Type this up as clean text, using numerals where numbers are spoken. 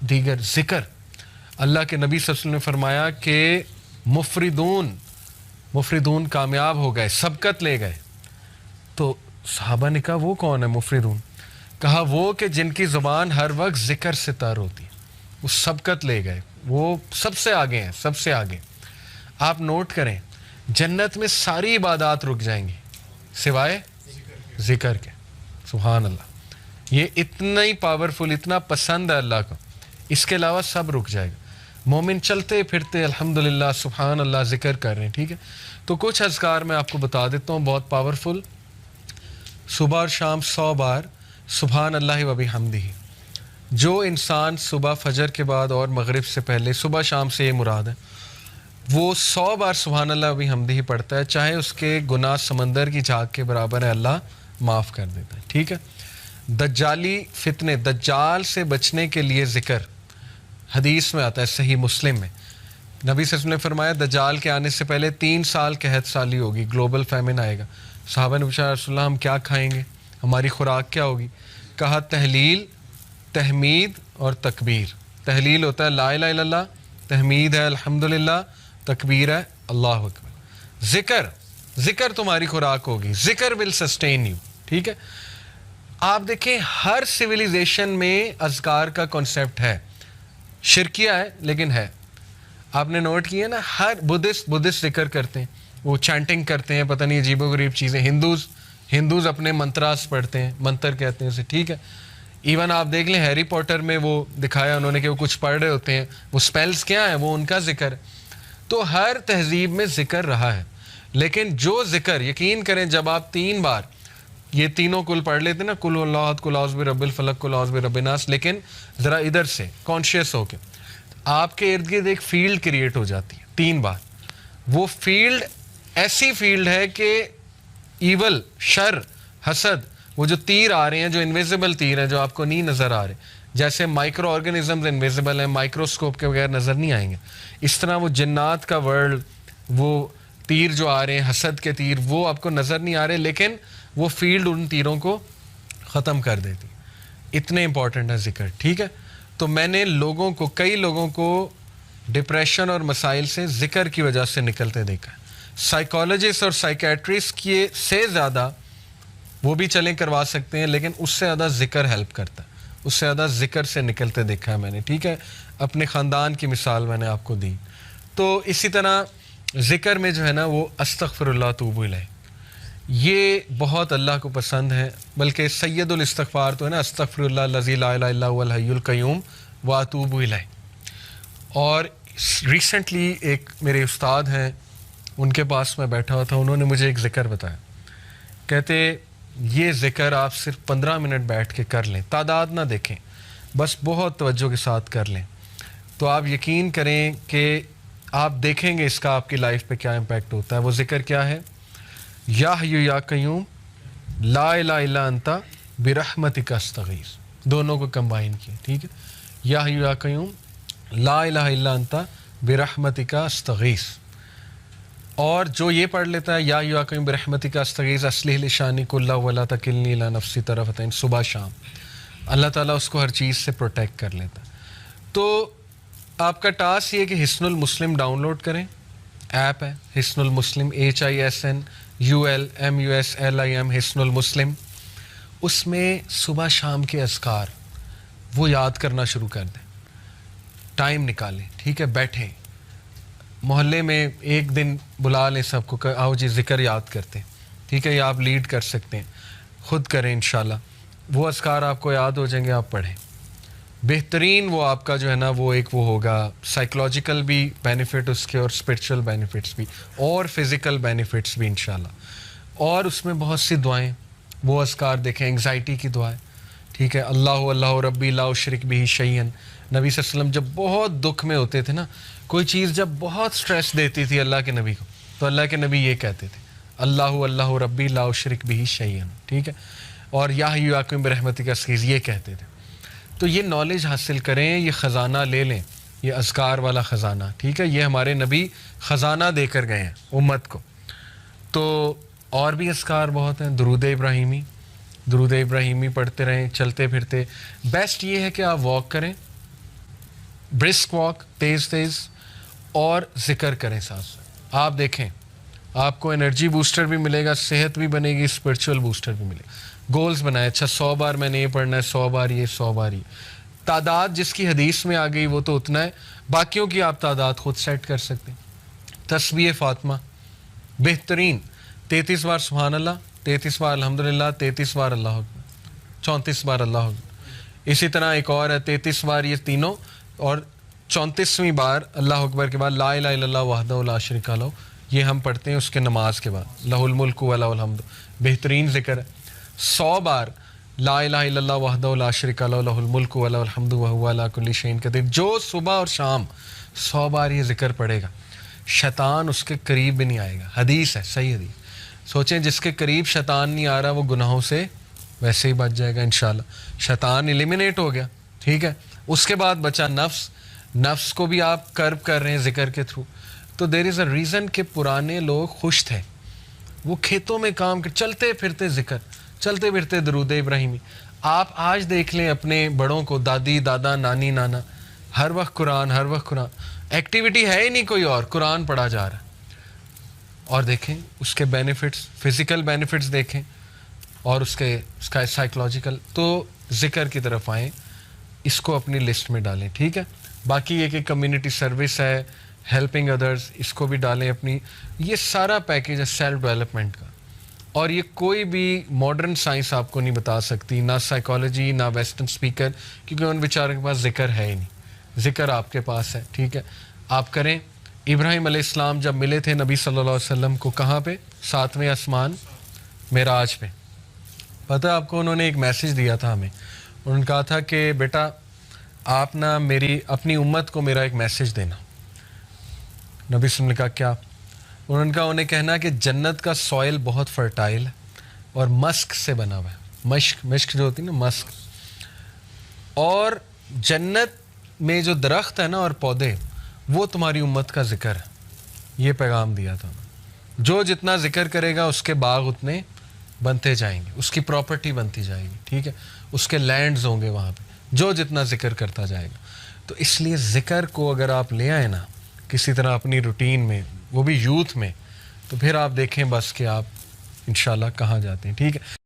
دیگر ذکر. اللہ کے نبی صلی اللہ علیہ وسلم نے فرمایا کہ مفردون کامیاب ہو گئے, سبقت لے گئے. تو صحابہ نے کہا وہ کون ہے مفردون؟ کہا وہ کہ جن کی زبان ہر وقت ذکر سے تر ہوتی ہے, وہ سبقت لے گئے, وہ سب سے آگے ہیں, سب سے آگے. آپ نوٹ کریں, جنت میں ساری عبادات رک جائیں گی سوائے ذکر کے. سبحان اللہ, یہ اتنا ہی پاورفل, اتنا پسند ہے اللہ کو, اس کے علاوہ سب رک جائے گا. مومن چلتے پھرتے الحمدللہ سبحان اللہ ذکر کر رہے ہیں. ٹھیک ہے, تو کچھ اذکار میں آپ کو بتا دیتا ہوں بہت پاورفل. صبح اور شام 100 بار سبحان اللہ و بحمدہ. جو انسان صبح فجر کے بعد اور مغرب سے پہلے, صبح شام سے یہ مراد ہے, وہ 100 بار سبحان اللہ و بحمدہ پڑھتا ہے, چاہے اس کے گناہ سمندر کی جھاگ کے برابر ہے, اللہ معاف کر دیتا ہے. ٹھیک ہے. دجالی فتنے, دجال سے بچنے کے لیے ذکر حدیث میں آتا ہے صحیح مسلم میں. نبی صلی اللہ علیہ وسلم نے فرمایا دجال کے آنے سے پہلے 3 سال قحط سالی ہوگی, گلوبل فیمن آئے گا. صحابہ نے پوچھا رسول اللہ ہم کیا کھائیں گے, ہماری خوراک کیا ہوگی؟ کہا تحلیل, تحمید اور تکبیر. تحلیل ہوتا ہے لا الہ الا اللہ, تحمید ہے الحمدللہ, تکبیر ہے اللہ اکبر. ذکر تمہاری خوراک ہوگی, ذکر ول سسٹین یو. ٹھیک ہے. آپ دیکھیں ہر سویلائزیشن میں اذکار کا کنسیپٹ ہے, شرکیہ ہے لیکن ہے. آپ نے نوٹ کیا نا, ہر بدھسٹ ذکر کرتے ہیں, وہ چینٹنگ کرتے ہیں, پتہ نہیں عجیب و غریب چیزیں. ہندوز اپنے منتراس پڑھتے ہیں, منتر کہتے ہیں اسے. ٹھیک ہے. ایون آپ دیکھ لیں ہیری پوٹر میں وہ دکھایا انہوں نے کہ وہ کچھ پڑھ رہے ہوتے ہیں, وہ سپیلز کیا ہیں, وہ ان کا ذکر ہے. تو ہر تہذیب میں ذکر رہا ہے, لیکن جو ذکر یقین کریں جب آپ 3 بار یہ تینوں کل پڑھ لیتے نا, کل اللہ احد, کل اعوذ برب الفلق, کل اعوذ برب الناس, لیکن ذرا ادھر سے کانشیس ہو کے آپ کے ارد گرد ایک فیلڈ کریٹ ہو جاتی ہے 3 بار. وہ فیلڈ ایسی فیلڈ ہے کہ ایول, شر, حسد, وہ جو تیر آ رہے ہیں, جو انویزیبل تیر ہیں جو آپ کو نہیں نظر آ رہے, جیسے مائکرو آرگنزمز انویزیبل ہیں, مائکروسکوپ کے بغیر نظر نہیں آئیں گے, اس طرح وہ جنات کا ورلڈ, وہ تیر جو آ رہے ہیں حسد کے تیر, وہ آپ کو نظر نہیں آ رہے, لیکن وہ فیلڈ ان تیروں کو ختم کر دیتی. اتنے امپورٹنٹ ہے ذکر. ٹھیک ہے. تو میں نے کئی لوگوں کو ڈپریشن اور مسائل سے ذکر کی وجہ سے نکلتے دیکھا ہے. سائیکالوجسٹ اور سائیکیٹرسٹ سے زیادہ وہ بھی چلیں کروا سکتے ہیں, لیکن اس سے زیادہ ذکر ہیلپ کرتا ہے, اس سے زیادہ ذکر سے نکلتے دیکھا ہے میں نے. ٹھیک ہے. اپنے خاندان کی مثال میں نے آپ کو دی. تو اسی طرح ذکر میں جو ہے نا وہ استغفر اللہ توب الیہ, یہ بہت اللہ کو پسند ہے. بلکہ سید الاستغفار تو ہے نا, استغفر اللہ الذی لا الہ الا هو الحی القیوم واتوب الیہ. اور ریسنٹلی ایک میرے استاد ہیں, ان کے پاس میں بیٹھا ہوا تھا, انہوں نے مجھے ایک ذکر بتایا. کہتے یہ ذکر آپ صرف 15 منٹ بیٹھ کے کر لیں, تعداد نہ دیکھیں, بس بہت توجہ کے ساتھ کر لیں, تو آپ یقین کریں کہ آپ دیکھیں گے اس کا آپ کی لائف پہ کیا امپیکٹ ہوتا ہے. وہ ذکر کیا ہے؟ یا حی یا قیوم لا الہ الا انت برحمتک استغیث. دونوں کو کمبائن کیا. ٹھیک ہے. یا حی یا قیوم لا الہ الا انت برحمتک استغیث. اور جو یہ پڑھ لیتا ہے یا حی یا قیوم برحمتک استغیث اصلح لی شانی کلہ ولا تکلنی الی نفسی طرفۃ عین, صبح شام اللہ تعالیٰ اس کو ہر چیز سے پروٹیکٹ کر لیتا ہے. تو آپ کا ٹاسک یہ کہ حصن المسلم ڈاؤن لوڈ کریں, ایپ ہے حصن المسلم, HISNULMUSLIM, حصن المسلم. اس میں صبح شام کے اذکار وہ یاد کرنا شروع کر دیں, ٹائم نکالیں. ٹھیک ہے. بیٹھیں, محلے میں ایک دن بلا لیں سب کو, آؤ جی ذکر یاد کرتے ہیں. ٹھیک ہے. یا آپ لیڈ کر سکتے ہیں, خود کریں انشاءاللہ. وہ اذکار آپ کو یاد ہو جائیں گے, آپ پڑھیں. بہترین وہ آپ کا جو ہے نا وہ ایک وہ ہوگا, سائیکلوجیکل بھی بینیفٹ اس کے, اور اسپرچول بینیفٹس بھی, اور فزیکل بینیفٹس بھی انشاءاللہ. اور اس میں بہت سی دعائیں, وہ اذکار دیکھیں, انگزائٹی کی دعائیں. ٹھیک ہے. اللہ ربی لا اشرک بہ شیئا. نبی صلی اللہ علیہ وسلم جب بہت دکھ میں ہوتے تھے نا, کوئی چیز جب بہت سٹریس دیتی تھی اللہ کے نبی کو, تو اللہ کے نبی یہ کہتے تھے اللہ ربی لا اشرک بہ شیئا. ٹھیک ہے. اور یا حی یا قیوم برحمتک استغیث یہ کہتے تھے. تو یہ نالج حاصل کریں, یہ خزانہ لے لیں, یہ اذکار والا خزانہ. ٹھیک ہے. یہ ہمارے نبی خزانہ دے کر گئے ہیں امت کو. تو اور بھی اذکار بہت ہیں. درود ابراہیمی پڑھتے رہیں چلتے پھرتے. بیسٹ یہ ہے کہ آپ واک کریں, برسک واک تیز تیز اور ذکر کریں ساتھ ساتھ. آپ دیکھیں آپ کو انرجی بوسٹر بھی ملے گا, صحت بھی بنے گی, اسپرچول بوسٹر بھی ملے گا. گولز بنائے, اچھا 100 بار میں نے یہ پڑھنا ہے, 100 بار یہ, 100 بار یہ. تعداد جس کی حدیث میں آ گئی وہ تو اتنا ہے, باقیوں کی آپ تعداد خود سیٹ کر سکتے ہیں. تسبیح فاطمہ بہترین 33 بار سبحان اللہ, 33 بار الحمدللہ, 33 بار اللہ اکبر, 34 بار اللہ اکبر. اسی طرح ایک اور ہے 33 بار یہ تینوں, اور 34ویں بار اللہ اکبر کے بعد لا الہ الا اللہ وحدہ لا شریک لہ, یہ ہم پڑھتے ہیں اس کے نماز کے بعد. لہ الملک و لہ الحمد, بہترین ذکر ہے. 100 بار لا الہ الا اللہ وحدہ لا شریک لہ لہ الملک و لہ الحمد وہو علی کل شیء قدیر. جو صبح اور شام 100 بار یہ ذکر پڑھے گا, شیطان اس کے قریب بھی نہیں آئے گا. حدیث ہے, صحیح حدیث. سوچیں جس کے قریب شیطان نہیں آ رہا وہ گناہوں سے ویسے ہی بچ جائے گا انشاءاللہ. شیطان ایلیمینیٹ ہو گیا, ٹھیک ہے. اس کے بعد بچا نفس. نفس کو بھی آپ کرب کر رہے ہیں ذکر کے تھرو. تو دیر از اے ریزن کہ پرانے لوگ خوش تھے, وہ کھیتوں میں کام کر, چلتے پھرتے ذکر, چلتے پھرتے درود ابراہیمی. آپ آج دیکھ لیں اپنے بڑوں کو, دادی دادا نانی نانا, ہر وقت قرآن, ہر وقت قرآن. ایکٹیویٹی ہے ہی نہیں کوئی اور, قرآن پڑھا جا رہا ہے. اور دیکھیں اس کے بینیفٹس, فزیکل بینیفٹس دیکھیں, اور اس کا سائیکلوجیکل. تو ذکر کی طرف آئیں, اس کو اپنی لسٹ میں ڈالیں, ٹھیک ہے. باقی یہ کہ کمیونٹی سروس ہے, ہیلپنگ ادرز, اس کو بھی ڈالیں اپنی. یہ سارا پیکیج ہے سیلف ڈیولپمنٹ کا, اور یہ کوئی بھی ماڈرن سائنس آپ کو نہیں بتا سکتی, نہ سائیکالوجی نہ ویسٹرن اسپیکر, کیونکہ ان بیچاروں کے پاس ذکر ہے ہی نہیں. ذکر آپ کے پاس ہے, ٹھیک ہے, آپ کریں. ابراہیم علیہ السلام جب ملے تھے نبی صلی اللہ علیہ وسلم کو, کہاں پہ؟ 7ویں آسمان معراج پہ. پتہ آپ کو انہوں نے ایک میسیج دیا تھا ہمیں. انہوں نے کہا تھا کہ بیٹا آپ نا اپنی امت کو میرا ایک میسیج دینا. نبی صلی اللہ علیہ وسلم نے کہا کیا؟ انہوں نے کہا انہیں کہنا کہ جنت کا سوئل بہت فرٹائل ہے اور مسک سے بنا ہوا ہے. مشک جو ہوتی ہے نا, مسک. اور جنت میں جو درخت ہے نا اور پودے, وہ تمہاری امت کا ذکر ہے. یہ پیغام دیا تھا. جو جتنا ذکر کرے گا اس کے باغ اتنے بنتے جائیں گے, اس کی پراپرٹی بنتی جائے گی, ٹھیک ہے, اس کے لینڈز ہوں گے وہاں پہ, جو جتنا ذکر کرتا جائے گا. تو اس لیے ذکر کو اگر آپ لے آئیں نا کسی طرح اپنی روٹین میں, وہ بھی یوتھ میں, تو پھر آپ دیکھیں بس کہ آپ انشاءاللہ کہاں جاتے ہیں, ٹھیک ہے.